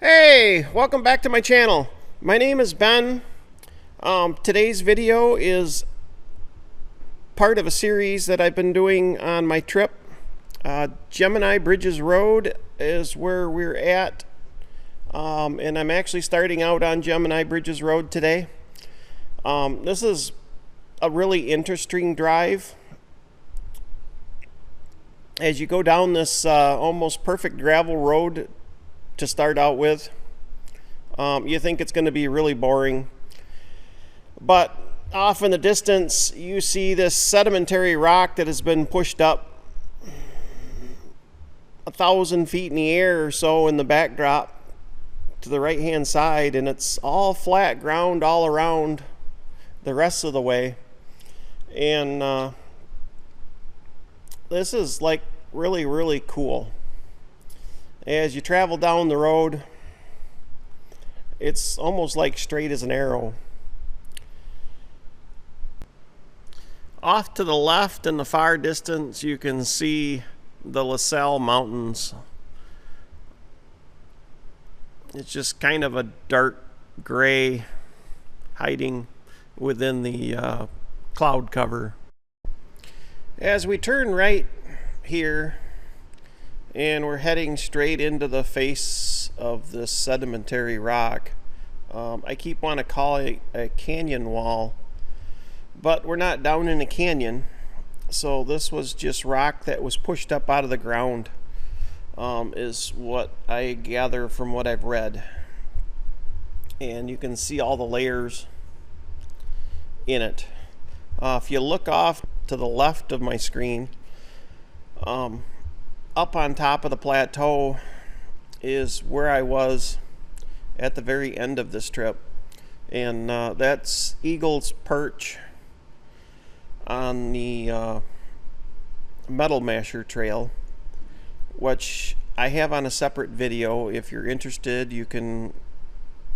Hey, welcome back to my channel. My name is Ben. Today's video is part of a series that I've been doing on my trip. Jemini Bridges Road is where we're at, and I'm actually starting out on Jemini Bridges Road today. This is a really interesting drive. As you go down this almost perfect gravel road to start out with, you think it's going to be really boring, but off in the distance you see this sedimentary rock that has been pushed up 1,000 feet in the air or so in the backdrop to the right hand side, and it's all flat ground all around the rest of the way. And this is like really cool. As you travel down the road, it's almost like straight as an arrow. Off to the left in the far distance, you can see the LaSalle Mountains. It's just kind of a dark gray hiding within the cloud cover. As we turn right here, and we're heading straight into the face of this sedimentary rock. I keep wanting to call it a canyon wall, but we're not down in a canyon, so this was just rock that was pushed up out of the ground, is what I gather from what I've read. And you can see all the layers in it. If you look off to the left of my screen, up on top of the plateau is where I was at the very end of this trip, and that's Eagle's Perch on the Metal Masher Trail, which I have on a separate video. If you're interested, you can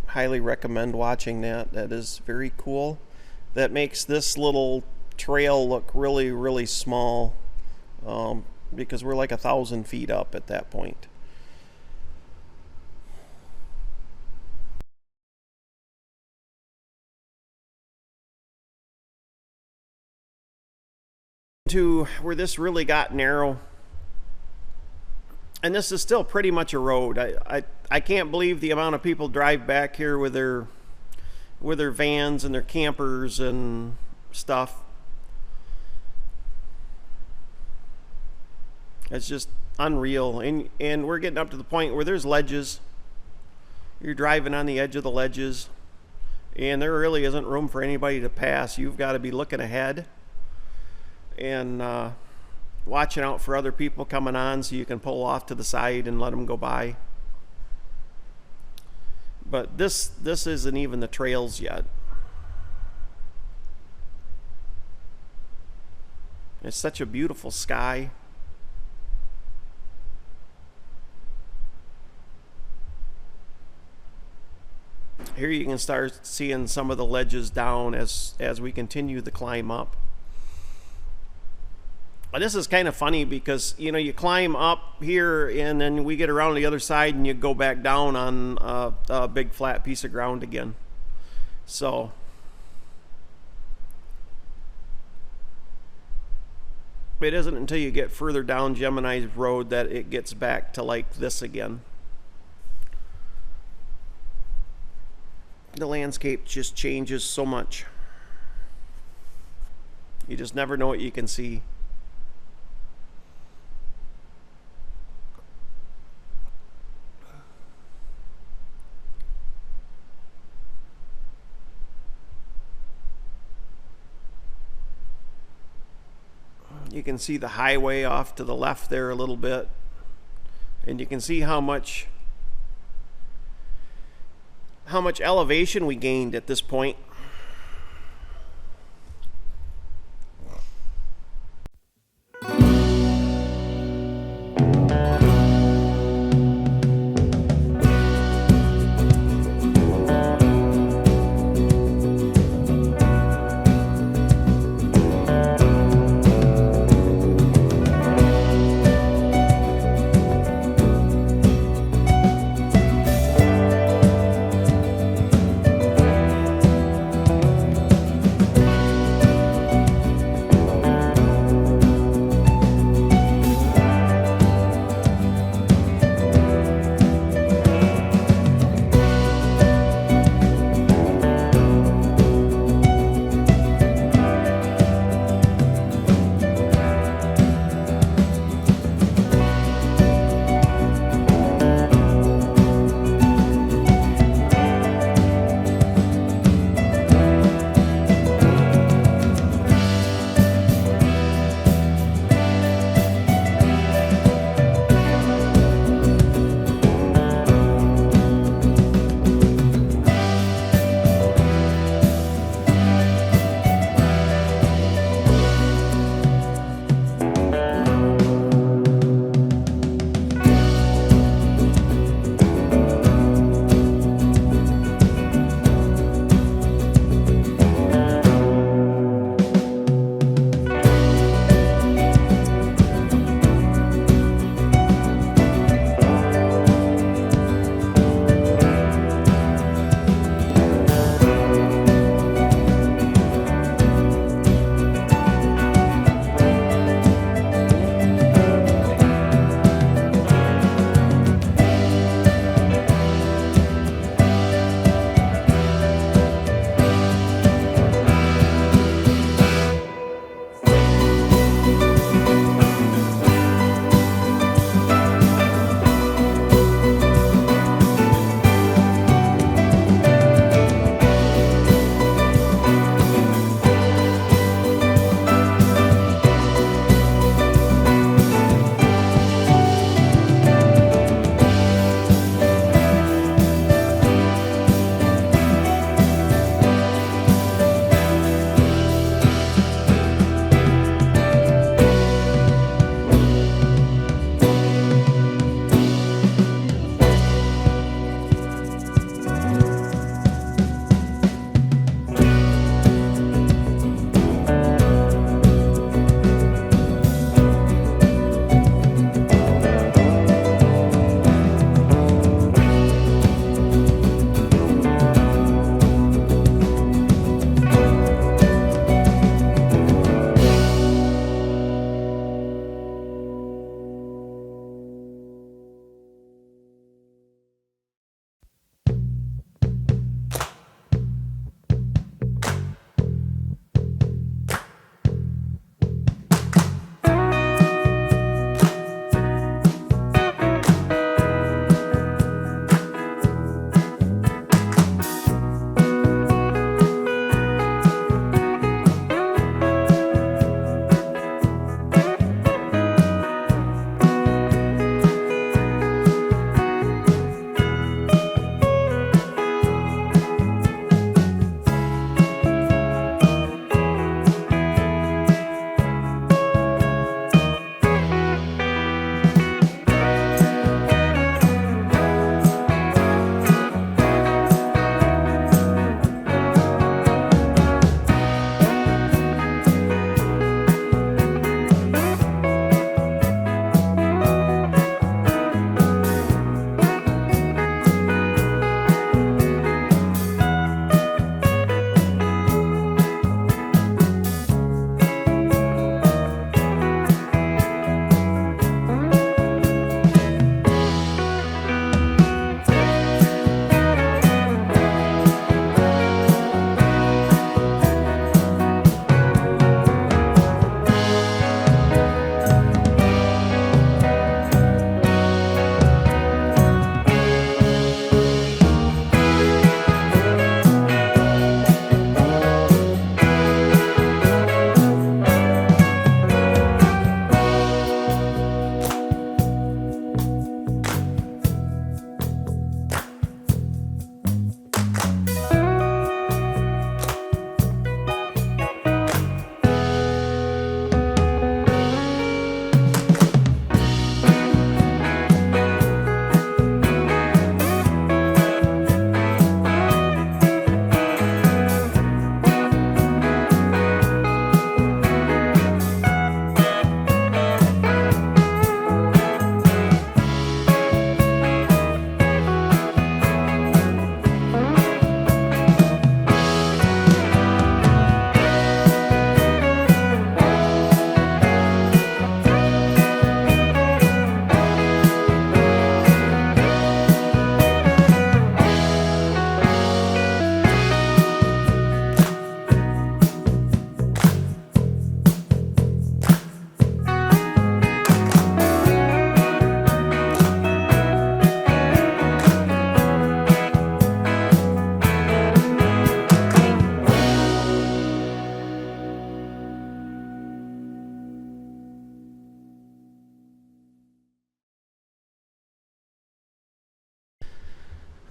highly recommend watching that. That is very cool. That makes this little trail look really small, because we're like 1,000 feet up at that point. To where this really got narrow, and this is still pretty much a road. I can't believe the amount of people drive back here with their vans and their campers and stuff. It's just unreal. And we're getting up to the point where there's ledges. You're driving on the edge of the ledges, and there really isn't room for anybody to pass. You've got to be looking ahead and watching out for other people coming on so you can pull off to the side and let them go by. But this isn't even the trails yet. It's such a beautiful sky. Here you can start seeing some of the ledges down as we continue the climb up. But this is kind of funny because, you know, you climb up here and then we get around the other side and you go back down on a big flat piece of ground again. So it isn't until you get further down Gemini's Road that it gets back to like this again. The landscape just changes so much. You just never know what you can see. You can see the highway off to the left there a little bit, and you can see how much elevation we gained at this point.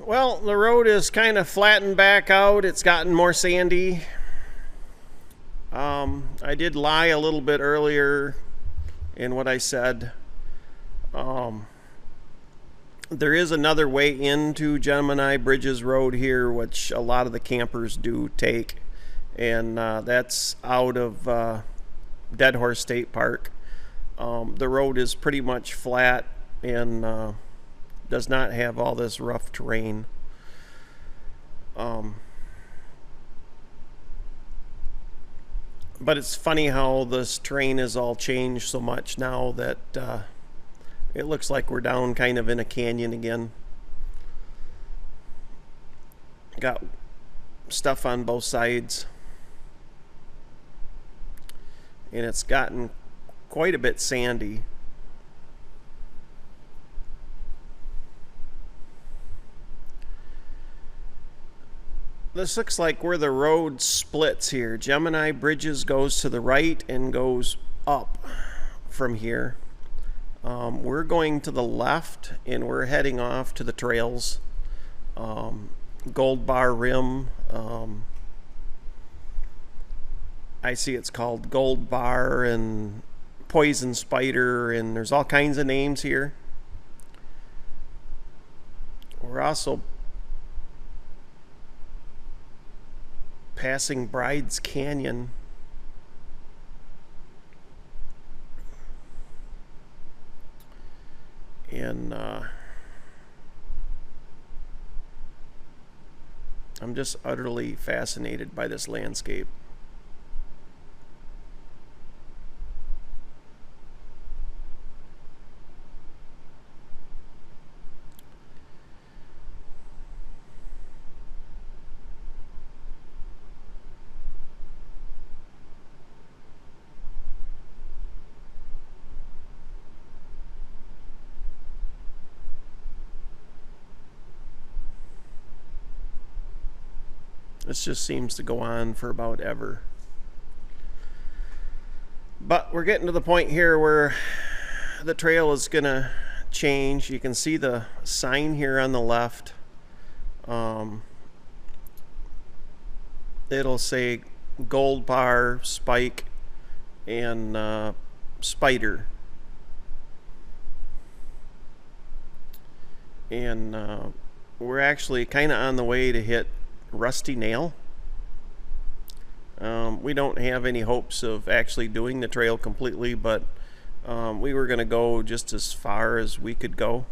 Well, the road is kind of flattened back out. It's gotten more sandy. I did lie a little bit earlier in what I said. There is another way into Jemini Bridges Road here, which a lot of the campers do take, and that's out of Dead Horse State Park. The road is pretty much flat and does not have all this rough terrain. But it's funny how this terrain is all changed so much now that it looks like we're down kind of in a canyon again. Got stuff on both sides. And it's gotten quite a bit sandy. This looks like where the road splits here. Jemini Bridges goes to the right and goes up from here. We're going to the left and we're heading off to the trails. Gold Bar Rim. I see it's called Gold Bar and Poison Spider, and there's all kinds of names here. We're also passing Bride's Canyon. And I'm just utterly fascinated by this landscape. This just seems to go on for about ever. But we're getting to the point here where the trail is going to change. You can see the sign here on the left. It'll say Gold Bar, Spike, and Spider. And we're actually kind of on the way to hit Rusty Nail. We don't have any hopes of actually doing the trail completely, but we were going to go just as far as we could go.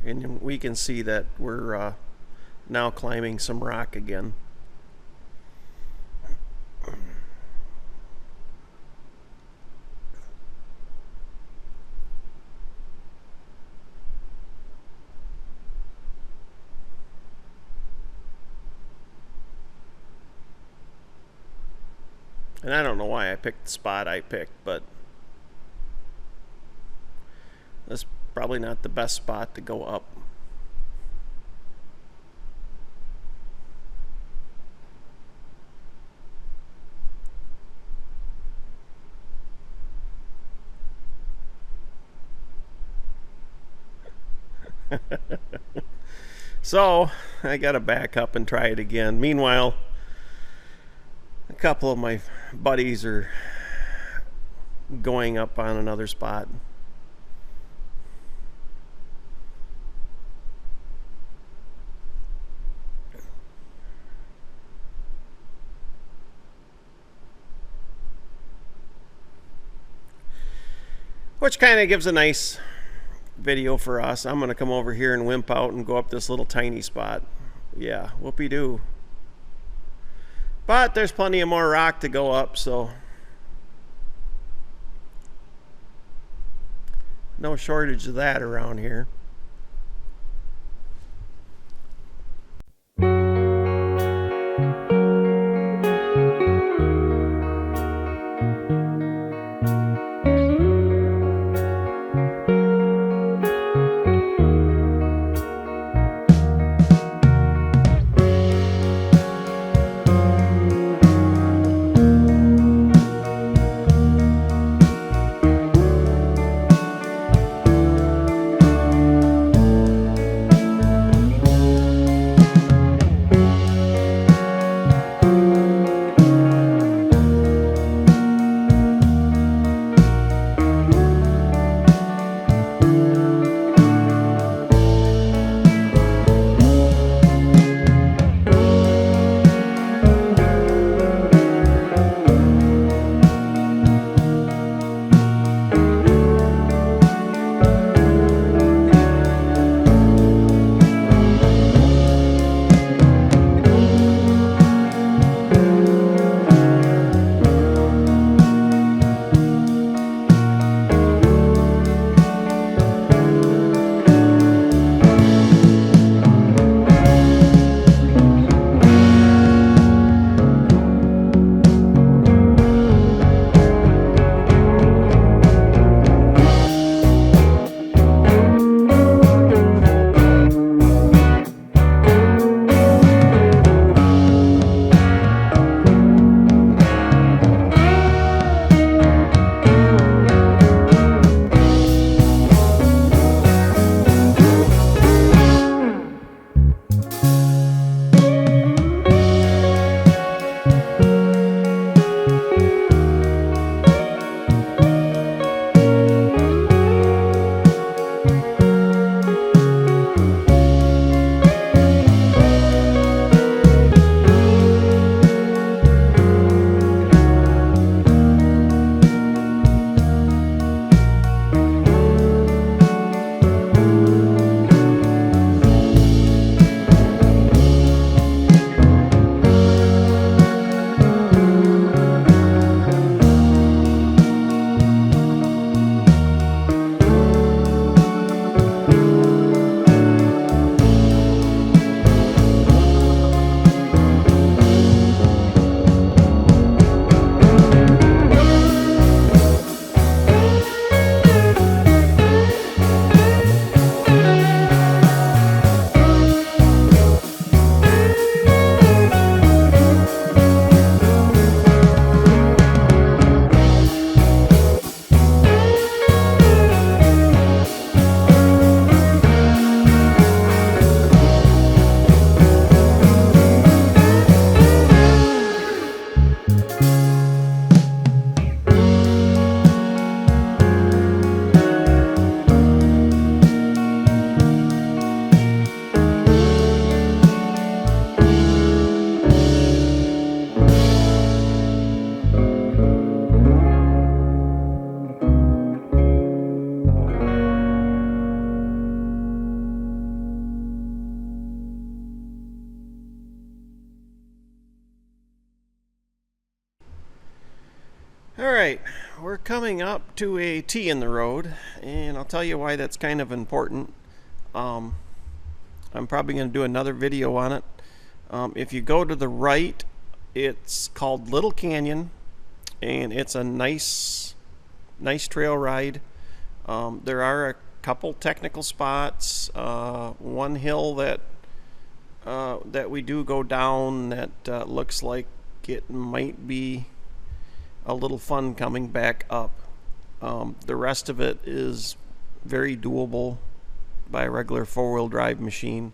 And we can see that we're now climbing some rock again. And I don't know why I picked the spot I picked, but that's probably not the best spot to go up. So I gotta back up and try it again. Meanwhile, a couple of my buddies are going up on another spot. Which kind of gives a nice video for us. I'm going to come over here and wimp out and go up this little tiny spot. Yeah, whoopee-doo. But there's plenty of more rock to go up, so no shortage of that around here. Alright, we're coming up to a T in the road, and I'll tell you why that's kind of important. I'm probably going to do another video on it. If you go to the right, it's called Little Canyon, and it's a nice trail ride. There are a couple technical spots, one hill that we do go down that looks like it might be a little fun coming back up. The rest of it is very doable by a regular four-wheel drive machine.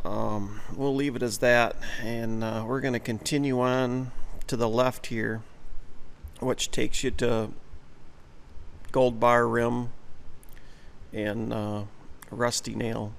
We'll leave it as that, and we're going to continue on to the left here, which takes you to Gold Bar Rim and Rusty Nail.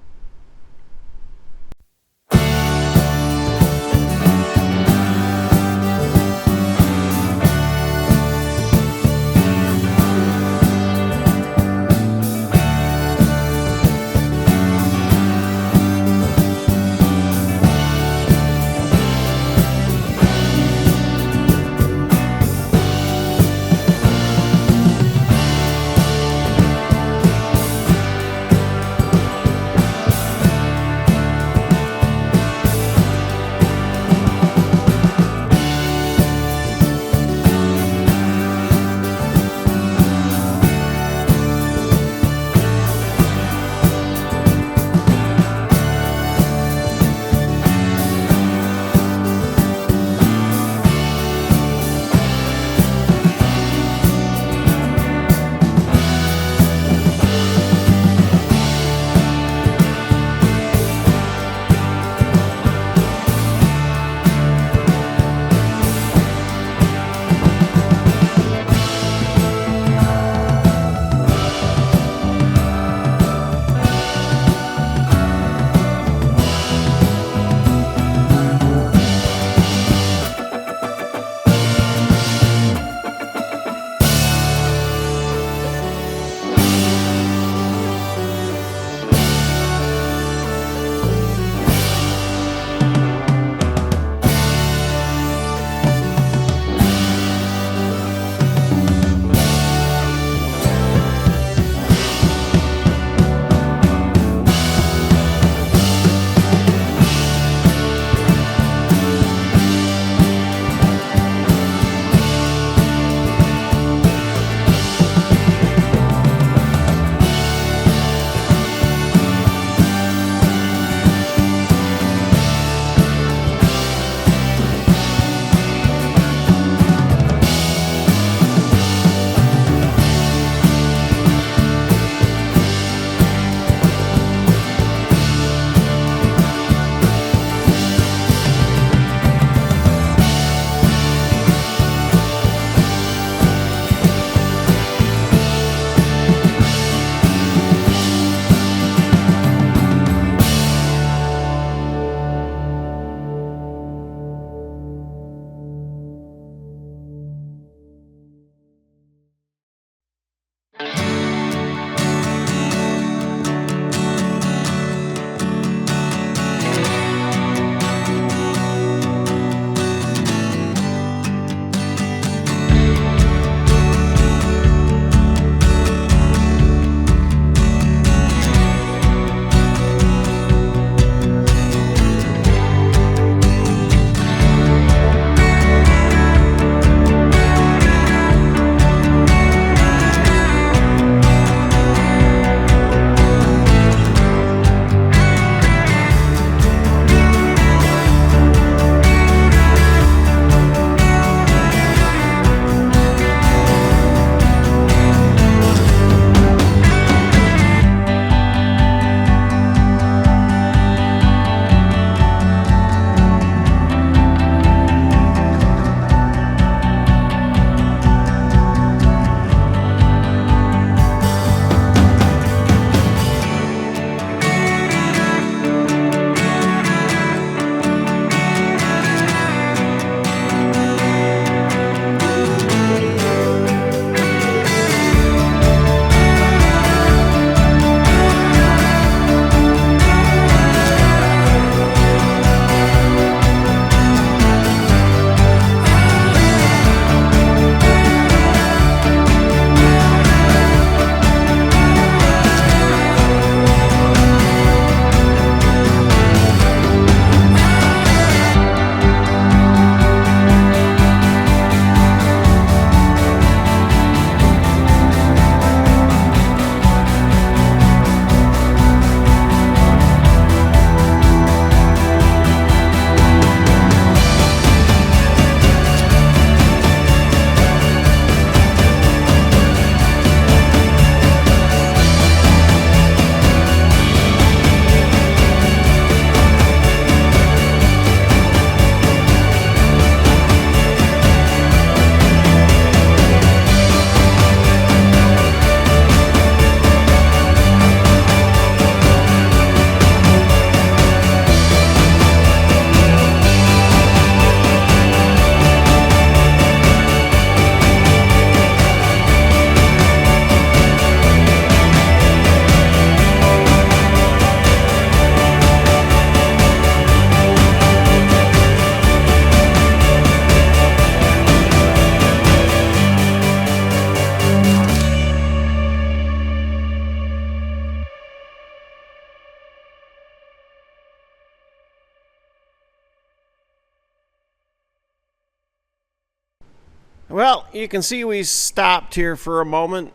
Well, you can see we stopped here for a moment.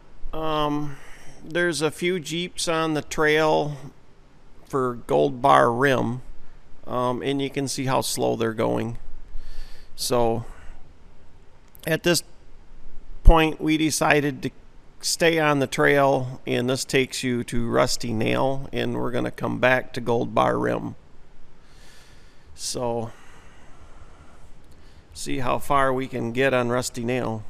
There's a few Jeeps on the trail for Gold Bar Rim, and you can see how slow they're going. So at this point, we decided to stay on the trail, and this takes you to Rusty Nail, and we're going to come back to Gold Bar Rim. So see how far we can get on Rusty Nail.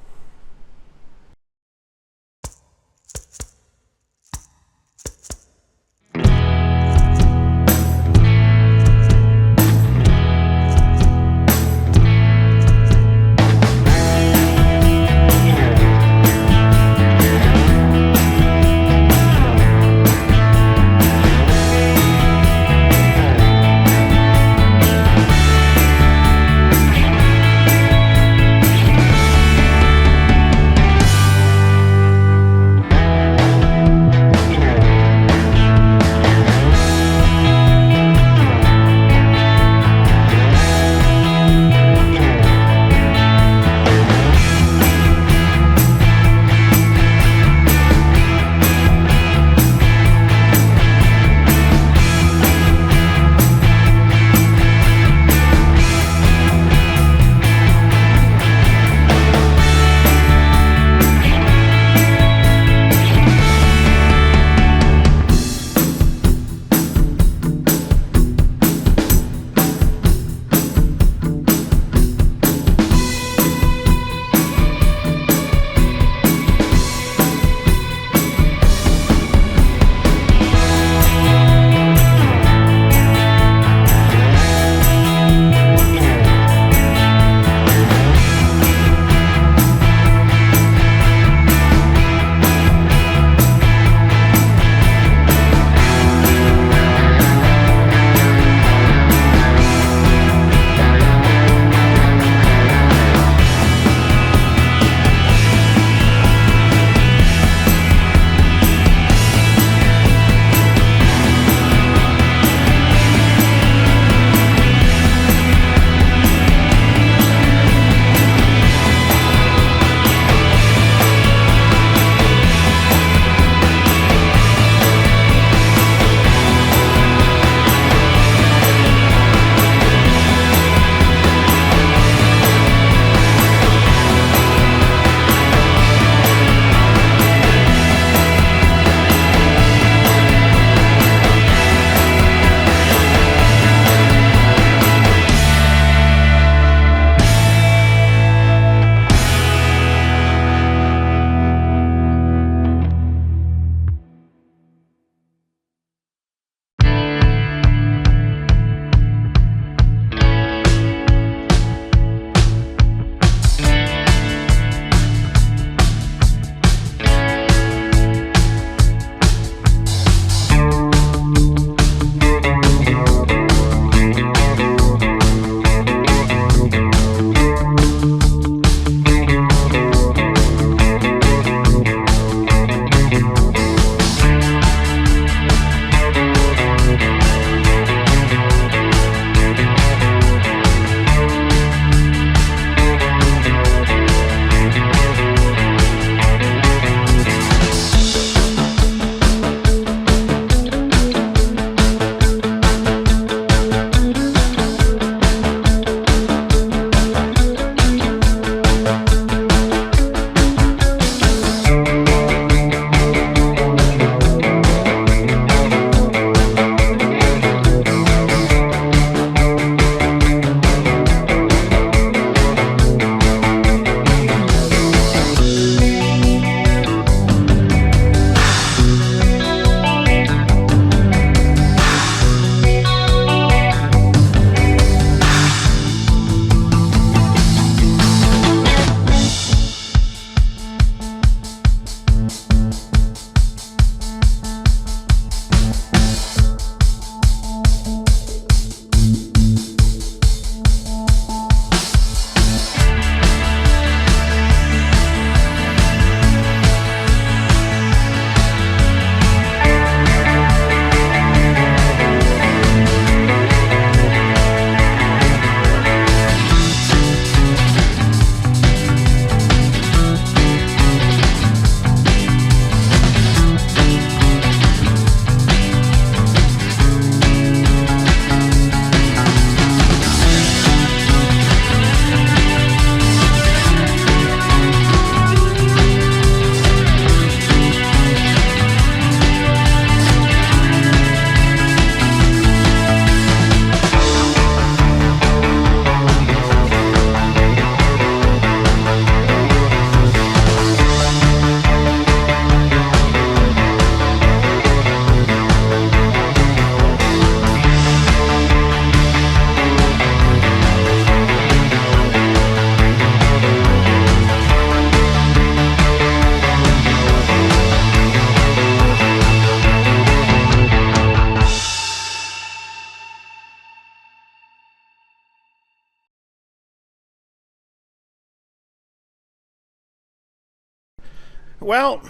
Well,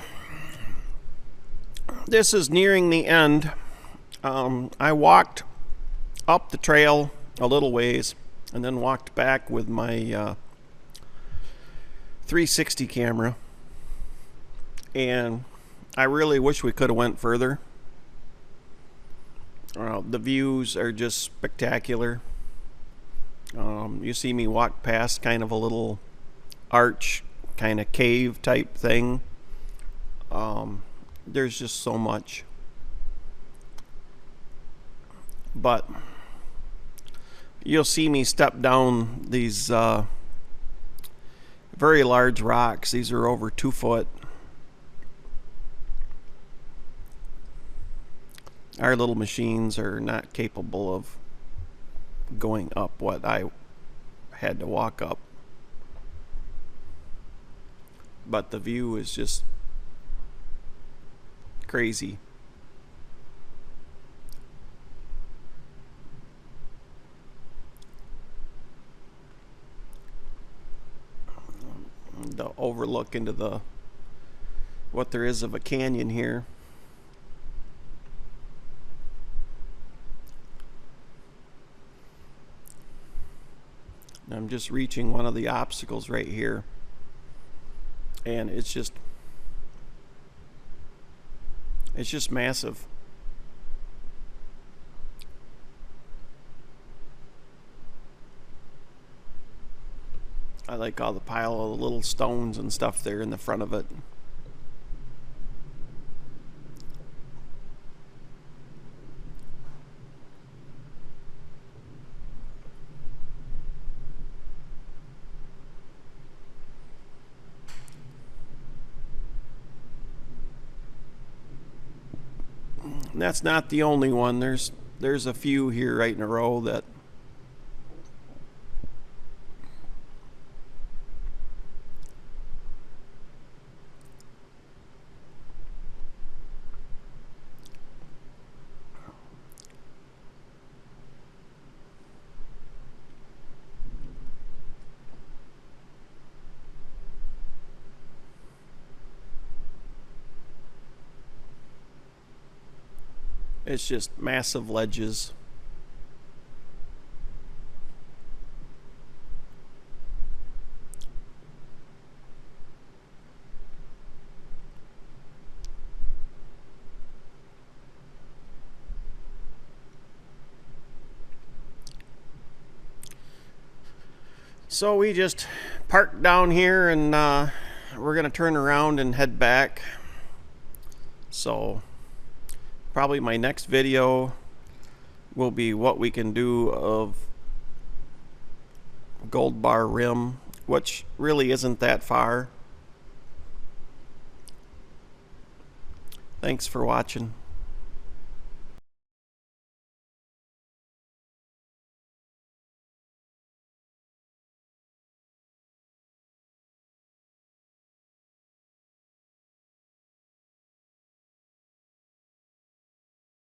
this is nearing the end. I walked up the trail a little ways and then walked back with my 360 camera, and I really wish we could have went further. The views are just spectacular. You see me walk past kind of a little arch, kind of cave type thing. There's just so much. But you'll see me step down these very large rocks. These are over 2 foot. Our little machines are not capable of going up what I had to walk up. But the view is just crazy. The overlook into what there is of a canyon here. I'm just reaching one of the obstacles right here, and it's just massive. I like all the pile of little stones and stuff there in the front of it. And that's not the only one. There's a few here right in a row that it's just massive ledges. So we just parked down here, and we're gonna turn around and head back. So probably my next video will be what we can do of Gold Bar Rim, which really isn't that far. Thanks for watching.